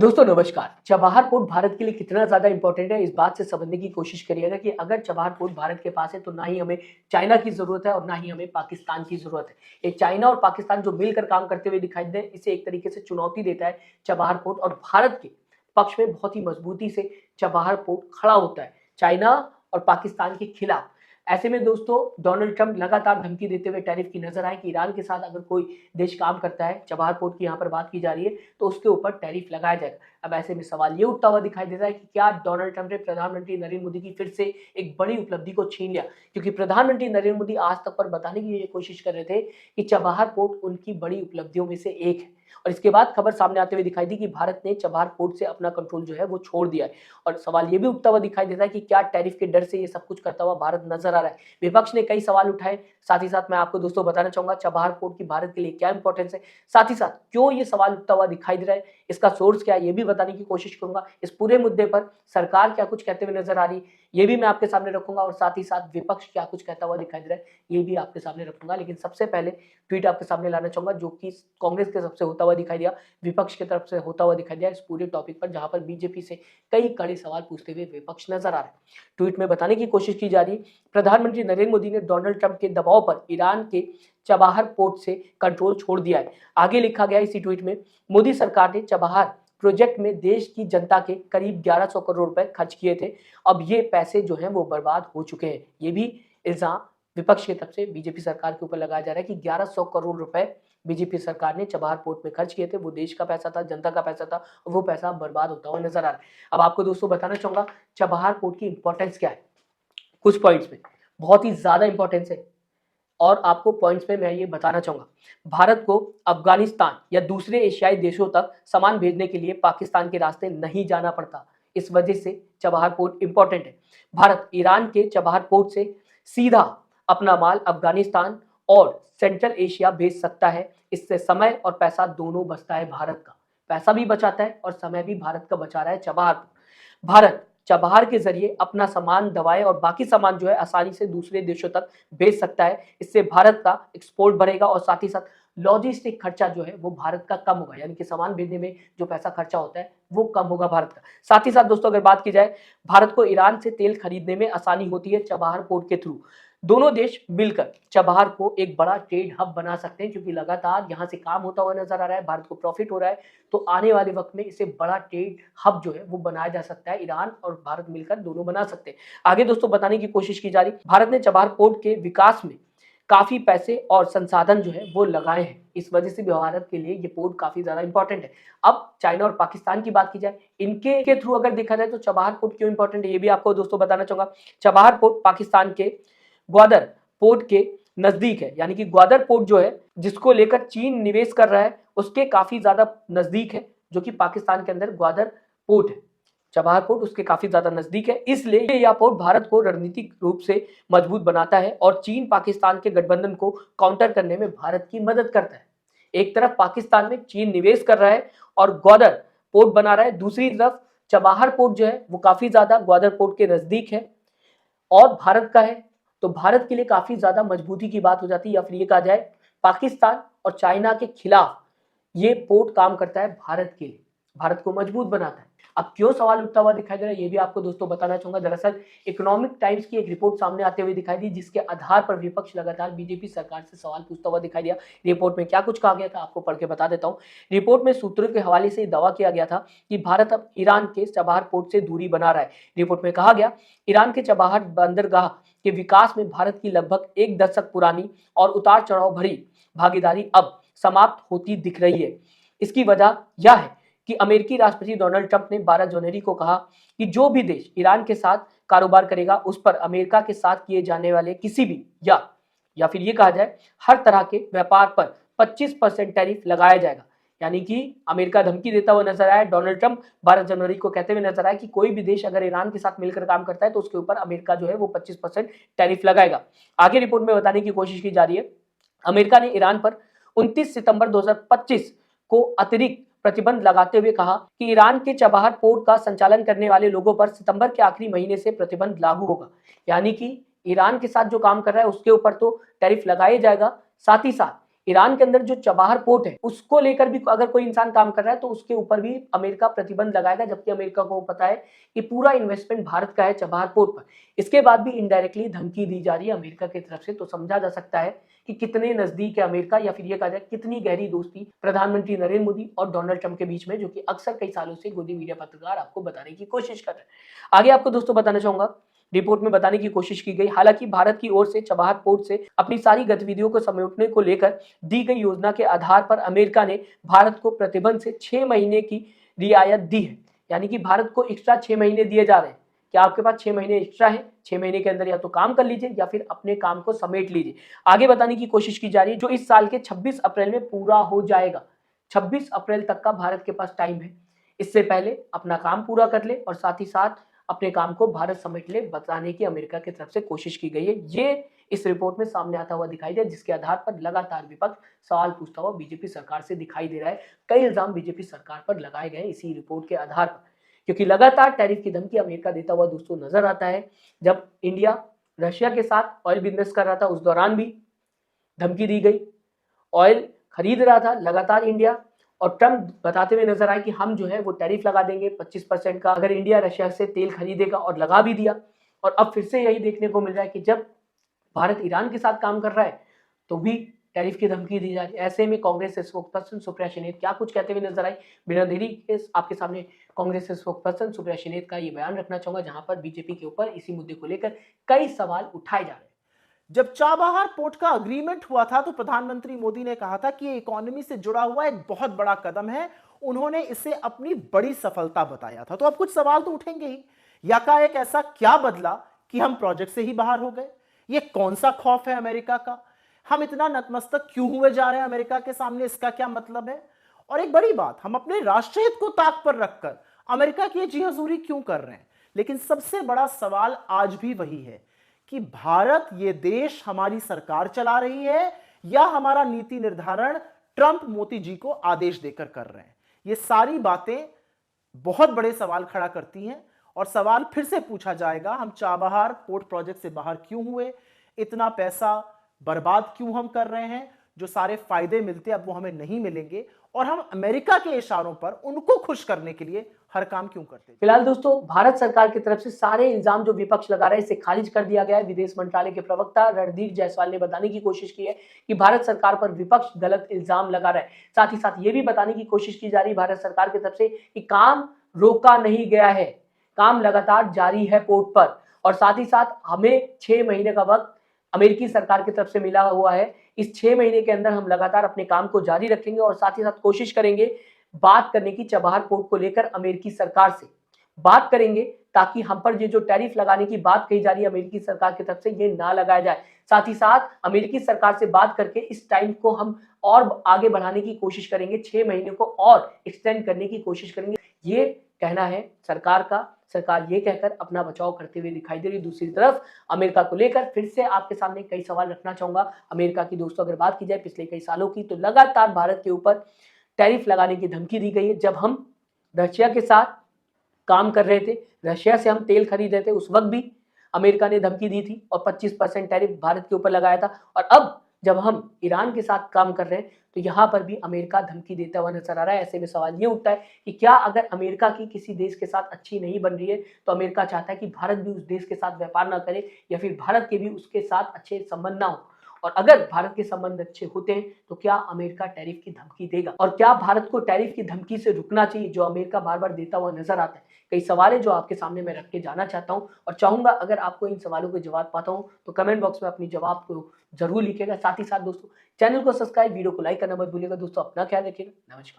दोस्तों नमस्कार। Chabahar port Bharat के लिए कितना ज़्यादा इंपॉर्टेंट है, इस बात से समझने की कोशिश करिएगा कि अगर चबाहार पोर्ट भारत के पास है तो ना ही हमें चाइना की ज़रूरत है और ना ही हमें पाकिस्तान की ज़रूरत है। ये चाइना और पाकिस्तान जो मिलकर काम करते हुए दिखाई दे, इसे एक तरीके से चुनौती देता है चबाहार पोर्ट, और भारत के पक्ष में बहुत ही मजबूती से चबाहार पोर्ट खड़ा होता है चाइना और पाकिस्तान के खिलाफ। ऐसे में दोस्तों डोनाल्ड ट्रंप लगातार धमकी देते हुए टैरिफ की नजर आए कि ईरान के साथ अगर कोई देश काम करता है, चबाहार पोर्ट की यहाँ पर बात की जा रही है, तो उसके ऊपर टैरिफ लगाया जाएगा। अब ऐसे में सवाल ये उठता हुआ दिखाई देता है कि क्या डोनाल्ड ट्रंप ने प्रधानमंत्री नरेंद्र मोदी की फिर से एक बड़ी उपलब्धि को छीन लिया, क्योंकि प्रधानमंत्री नरेंद्र मोदी आज तक पर बताने की ये कोशिश कर रहे थे कि चबाहार पोर्ट उनकी बड़ी उपलब्धियों में से एक है। और इसके बाद खबर सामने आते हुए दिखाई दी कि भारत ने चबाहार पोर्ट से अपना कंट्रोल जो है वो छोड़ दिया है। और सवाल ये भी उठता हुआ दिखाई देता है कि क्या टैरिफ के डर से ये सब कुछ करता हुआ भारत नजर आ रहा है। विपक्ष ने कई सवाल उठाए, साथ ही साथ मैं आपको दोस्तों बताना चाहूंगा चबाहार पोर्ट की भारत के लिए क्या इंपॉर्टेंस है, साथ ही साथ क्यों ये सवाल उठता हुआ दिखाई दे रहा है, इसका सोर्स क्या है ये भी बताने की कोशिश करूंगा। इस पूरे मुद्दे पर सरकार क्या कुछ कहते हुए नजर आ रही है ये भी मैं आपके सामने रखूंगा, और साथ ही साथ विपक्ष क्या कुछ कहता हुआ दिखाई दे रहा है ये भी आपके सामने रखूंगा। लेकिन सबसे पहले ट्वीट आपके सामने लाना चाहूंगा जो कि कांग्रेस के तरफ से होता हुआ दिखाई दिया, विपक्ष की तरफ से होता हुआ दिखाई दिया इस पूरे टॉपिक पर, जहां पर बीजेपी से कई कड़े सवाल पूछते हुए विपक्ष नजर आ रहा है। ट्वीट में बताने की कोशिश की जा रही है, प्रधानमंत्री नरेंद्र मोदी ने डोनाल्ड ट्रंप के दबाव पर ईरान के चबाहार पोर्ट से कंट्रोल छोड़ दिया है। आगे लिखा गया इसी ट्वीट में, मोदी सरकार ने चबाहार प्रोजेक्ट में देश की जनता के करीब 1100 करोड़ रुपए खर्च किए थे। अब ये पैसे जो हैं वो बर्बाद हो चुके हैं। ये भी इल्जाम विपक्ष की तरफ से बीजेपी सरकार के ऊपर लगाया जा रहा है कि 1100 करोड़ रुपए बीजेपी सरकार ने चबाहार पोर्ट में खर्च किए थे। वो देश का पैसा था, जनता का पैसा था, और वो पैसा बर्बाद होता हुआ नजर आ रहा है। अब आपको दोस्तों बताना चाहूंगा चबाहार पोर्ट की इंपॉर्टेंस क्या है। कुछ पॉइंट्स में बहुत ही ज्यादा इंपॉर्टेंस है, और आपको पॉइंट्स में मैं ये बताना चाहूंगा। भारत को अफगानिस्तान या दूसरे एशियाई देशों तक सामान भेजने के लिए पाकिस्तान के रास्ते नहीं जाना पड़ता। इस वजह से चबाहार पोर्ट इंपॉर्टेंट है। भारत ईरान के चबाहार पोर्ट से सीधा अपना माल अफगानिस्तान और सेंट्रल एशिया भेज सकता है। इससे समय और पैसा दोनों बचता है। भारत का पैसा भी बचाता है और समय भी भारत का बचा रहा है चबाहार पोर्ट। भारत चबाहार के जरिए अपना सामान, दवाएं और बाकी सामान जो है आसानी से दूसरे देशों तक भेज सकता है। इससे भारत का एक्सपोर्ट बढ़ेगा और साथ ही साथ लॉजिस्टिक खर्चा जो है वो भारत का कम होगा, यानी कि सामान भेजने में जो पैसा खर्चा होता है वो कम होगा भारत का। साथ ही साथ दोस्तों अगर बात की जाए, भारत को ईरान से तेल खरीदने में आसानी होती है चबाहार पोर्ट के थ्रू। दोनों देश मिलकर चबाहार को एक बड़ा ट्रेड हब बना सकते हैं, क्योंकि लगातार यहाँ से काम होता हुआ नजर आ रहा है, भारत को प्रॉफिट हो रहा है। तो आने वाले वक्त में इसे बड़ा ट्रेड हब जो है वो बनाया जा सकता है। ईरान और भारत मिलकर दोनों बना सकते हैं। आगे दोस्तों बताने की कोशिश की जा रही, भारत ने चबाहार पोर्ट के विकास में काफी पैसे और संसाधन जो है वो लगाए हैं। इस वजह से भी भारत के लिए ये पोर्ट काफी ज्यादा इंपॉर्टेंट है। अब चाइना और पाकिस्तान की बात की जाए, इनके के थ्रू अगर देखा जाए तो चबाहार पोर्ट क्यों इंपॉर्टेंट है ये भी आपको दोस्तों बताना चाहूंगा। चबाहार पोर्ट पाकिस्तान के ग्वादर पोर्ट के नजदीक है, यानी कि ग्वादर पोर्ट जो है जिसको लेकर चीन निवेश कर रहा है उसके काफी ज्यादा नजदीक है, जो कि पाकिस्तान के अंदर ग्वादर पोर्ट है। चबाहार पोर्ट उसके काफी ज्यादा नजदीक है, इसलिए यह पोर्ट भारत को रणनीतिक रूप से मजबूत बनाता है और चीन पाकिस्तान के गठबंधन को काउंटर करने में भारत की मदद करता है। एक तरफ पाकिस्तान में चीन निवेश कर रहा है और ग्वादर पोर्ट बना रहा है, दूसरी तरफ चबाहार पोर्ट जो है वो काफी ज्यादा ग्वादर पोर्ट के नजदीक है और भारत का है। तो भारत के लिए काफी ज्यादा मजबूती की बात हो जाती है, या फिर ये कहा जाए पाकिस्तान और चाइना के खिलाफ ये पोर्ट काम करता है भारत के लिए, भारत को मजबूत बनाता है। अब क्यों सवाल उठता हुआ दिखाई दे रहा है ये भी आपको दोस्तों बताना चाहूंगा। दरअसल इकोनॉमिक टाइम्स की एक रिपोर्ट सामने आते हुए दिखाई दी, जिसके आधार पर विपक्ष लगातार बीजेपी सरकार से सवाल पूछता हुआ दिखाई दिया। रिपोर्ट में क्या कुछ कहा गया था आपको पढ़ के बता देता हूँ। रिपोर्ट में सूत्रों के हवाले से दावा किया गया था कि भारत अब ईरान के चबाहार पोर्ट से दूरी बना रहा है। रिपोर्ट में कहा गया, ईरान के चबाहार बंदरगाह के विकास में भारत की लगभग एक दशक पुरानी और उतार चढ़ाव भरी भागीदारी अब समाप्त होती दिख रही है। इसकी वजह यह है कि अमेरिकी राष्ट्रपति डोनाल्ड ट्रंप ने 12 जनवरी को कहा कि जो भी देश ईरान के साथ कारोबार करेगा उस पर अमेरिका के साथ किए जाने वाले किसी भी या फिर ये कहा जाए हर तरह के व्यापार पर 25% टैरिफ लगाया जाएगा। यानी कि अमेरिका धमकी देता हुआ नजर आया। डोनाल्ड ट्रंप 12 जनवरी को कहते हुए नजर आया कि कोई भी देश अगर ईरान के साथ मिलकर काम करता है तो उसके ऊपर अमेरिका जो है वो 25% टैरिफ लगाएगा। आगे रिपोर्ट में बताने की कोशिश की जा रही है, अमेरिका ने ईरान पर 29 सितंबर 2025 को अतिरिक्त प्रतिबंध लगाते हुए कहा कि ईरान के चबाहार पोर्ट का संचालन करने वाले लोगों पर सितंबर के आखिरी महीने से प्रतिबंध लागू होगा। यानी कि ईरान के साथ जो काम कर रहा है उसके ऊपर तो टैरिफ लगाया जाएगा, साथ ही साथ ईरान के अंदर जो चबाहर पोर्ट है उसको लेकर भी अगर कोई इंसान काम कर रहा है तो उसके ऊपर भी अमेरिका प्रतिबंध लगाएगा, जबकि अमेरिका को पता है कि पूरा इन्वेस्टमेंट भारत का है चबाहर पोर्ट पर। इसके बाद भी इनडायरेक्टली धमकी दी जा रही है अमेरिका की तरफ से, तो समझा जा सकता है कि कितने नजदीक है अमेरिका, या फिर ये कहा जाए कितनी गहरी दोस्ती प्रधानमंत्री नरेंद्र मोदी और डोनाल्ड ट्रंप के बीच में, जो कि अक्सर कई सालों से गोदी मीडिया पत्रकार आपको बताने की कोशिश कर रहे हैं। आगे आपको दोस्तों बताना चाहूंगा, रिपोर्ट में बताने की कोशिश की गई, हालांकि भारत की ओर से चबाहर पोर्ट से अपनी सारी गतिविधियों को समेटने को लेकर दी गई योजना के आधार पर अमेरिका ने भारत को प्रतिबंध से 6 महीने की रियायत दी है। यानी कि भारत को एक्स्ट्रा 6 महीने दिए जा रहे हैं कि आपके पास 6 महीने एक्स्ट्रा है, 6 महीने के अंदर या तो काम कर लीजिए या फिर अपने काम को समेट लीजिए। आगे बताने की कोशिश की जा रही है जो इस साल के 26 अप्रैल में पूरा हो जाएगा। 26 अप्रैल तक का भारत के पास टाइम है, इससे पहले अपना काम पूरा कर ले और साथ ही साथ अपने काम को भारत समेट ले, बताने की अमेरिका की तरफ से कोशिश की गई है। ये इस रिपोर्ट में सामने आता हुआ दिखाई दे, जिसके आधार पर लगातार विपक्ष सवाल पूछता हुआ बीजेपी सरकार से दिखाई दे रहा है। कई इल्जाम बीजेपी सरकार पर लगाए गए इसी रिपोर्ट के आधार पर, क्योंकि लगातार टैरिफ की धमकी अमेरिका देता हुआ दोस्तों नजर आता है। जब इंडिया रशिया के साथ ऑयल बिजनेस कर रहा था उस दौरान भी धमकी दी गई, ऑयल खरीद रहा था लगातार इंडिया, और ट्रम्प बताते हुए नजर आए कि हम जो है वो टैरिफ लगा देंगे 25% का अगर इंडिया रशिया से तेल खरीदेगा, और लगा भी दिया। और अब फिर से यही देखने को मिल रहा है कि जब भारत ईरान के साथ काम कर रहा है तो भी टैरिफ की धमकी दी जा रही है। ऐसे में कांग्रेस के स्पोक्सपर्सन सुप्रिया शिनेत क्या कुछ कहते हुए नजर आई, बिना देरी के आपके सामने कांग्रेस के स्पोक्सपर्सन सुप्रिया शिनेत का ये बयान रखना चाहूंगा, जहां पर बीजेपी के ऊपर इसी मुद्दे को लेकर कई सवाल उठाए जा रहे हैं। जब चाबहार पोर्ट का अग्रीमेंट हुआ था तो प्रधानमंत्री मोदी ने कहा था कि ये इकोनॉमी से जुड़ा हुआ एक बहुत बड़ा कदम है। उन्होंने इसे अपनी बड़ी सफलता बताया था। तो अब कुछ सवाल तो उठेंगे ही। यकाएक ऐसा क्या बदला कि हम प्रोजेक्ट से ही बाहर हो गए? ये कौन सा खौफ है अमेरिका का? हम इतना नतमस्तक क्यों हुए जा रहे हैं अमेरिका के सामने? इसका क्या मतलब है? और एक बड़ी बात, हम अपने राष्ट्रहित को ताक पर रखकर अमेरिका की जी हजूरी क्यों कर रहे हैं? लेकिन सबसे बड़ा सवाल आज भी वही है कि भारत, ये देश हमारी सरकार चला रही है या हमारा नीति निर्धारण ट्रंप मोदी जी को आदेश देकर कर रहे हैं? ये सारी बातें बहुत बड़े सवाल खड़ा करती हैं। और सवाल फिर से पूछा जाएगा, हम चाबहार पोर्ट प्रोजेक्ट से बाहर क्यों हुए? इतना पैसा बर्बाद क्यों हम कर रहे हैं? जो सारे फायदे मिलते अब वो हमें नहीं मिलेंगे, और हम अमेरिका के इशारों पर उनको खुश करने के लिए हर काम क्यों करते हैं? फिलहाल दोस्तों भारत सरकार की तरफ से सारे इल्जाम जो विपक्ष लगा रहा है इसे खारिज कर दिया गया है। विदेश मंत्रालय के प्रवक्ता रणधीर जायसवाल ने बताने की कोशिश की है कि भारत सरकार पर विपक्ष गलत इल्जाम लगा रहा है। साथ ही साथ ये भी बताने की कोशिश की जा रही है भारत सरकार की तरफ से कि काम रोका नहीं गया है, काम लगातार जारी है पोर्ट पर, और साथ ही साथ हमें 6 महीने का वक्त अमेरिकी सरकार की तरफ से मिला हुआ है। इस 6 महीने के अंदर हम लगातार अपने काम को जारी रखेंगे और साथ ही साथ कोशिश करेंगे बात करने की चबाहर पोर्ट को लेकर अमेरिकी सरकार से बात करेंगे, ताकि हम पर ये जो टैरिफ लगाने की बात कही जा रही है अमेरिकी सरकार की तरफ से ये ना लगाया जाए। साथ ही साथ अमेरिकी सरकार से बात करके इस टाइम को हम और आगे बढ़ाने की कोशिश करेंगे, 6 महीने को और एक्सटेंड करने की कोशिश करेंगे। ये कहना है सरकार का। सरकार ये कहकर अपना बचाव करते हुए दिखाई दे रही है। दूसरी तरफ अमेरिका को लेकर फिर से आपके सामने कई सवाल रखना चाहूंगा। अमेरिका की दोस्तों अगर बात की जाए पिछले कई सालों की, तो लगातार भारत के ऊपर टैरिफ लगाने की धमकी दी गई है। जब हम रशिया के साथ काम कर रहे थे, रशिया से हम तेल खरीद रहे थे, उस वक्त भी अमेरिका ने धमकी दी थी और 25% टैरिफ भारत के ऊपर लगाया था। और अब जब हम ईरान के साथ काम कर रहे हैं तो यहाँ पर भी अमेरिका धमकी देता हुआ नजर आ रहा है। ऐसे में सवाल ये उठता है कि क्या अगर अमेरिका की किसी देश के साथ अच्छी नहीं बन रही है तो अमेरिका चाहता है कि भारत भी उस देश के साथ व्यापार ना करे, या फिर भारत के भी उसके साथ अच्छे संबंध ना हो? और अगर भारत के संबंध अच्छे होते हैं तो क्या अमेरिका टैरिफ की धमकी देगा? और क्या भारत को टैरिफ की धमकी से रुकना चाहिए जो अमेरिका बार बार देता हुआ नजर आता है? कई सवाल है जो आपके सामने मैं रख के जाना चाहता हूं, और चाहूंगा अगर आपको इन सवालों के जवाब पाता हूं तो कमेंट बॉक्स में अपनी जवाब को जरूर लिखिएगा। साथ ही साथ दोस्तों चैनल को सब्सक्राइब, वीडियो को लाइक करना मत भूलिएगा। दोस्तों अपना ख्याल रखिएगा। नमस्कार।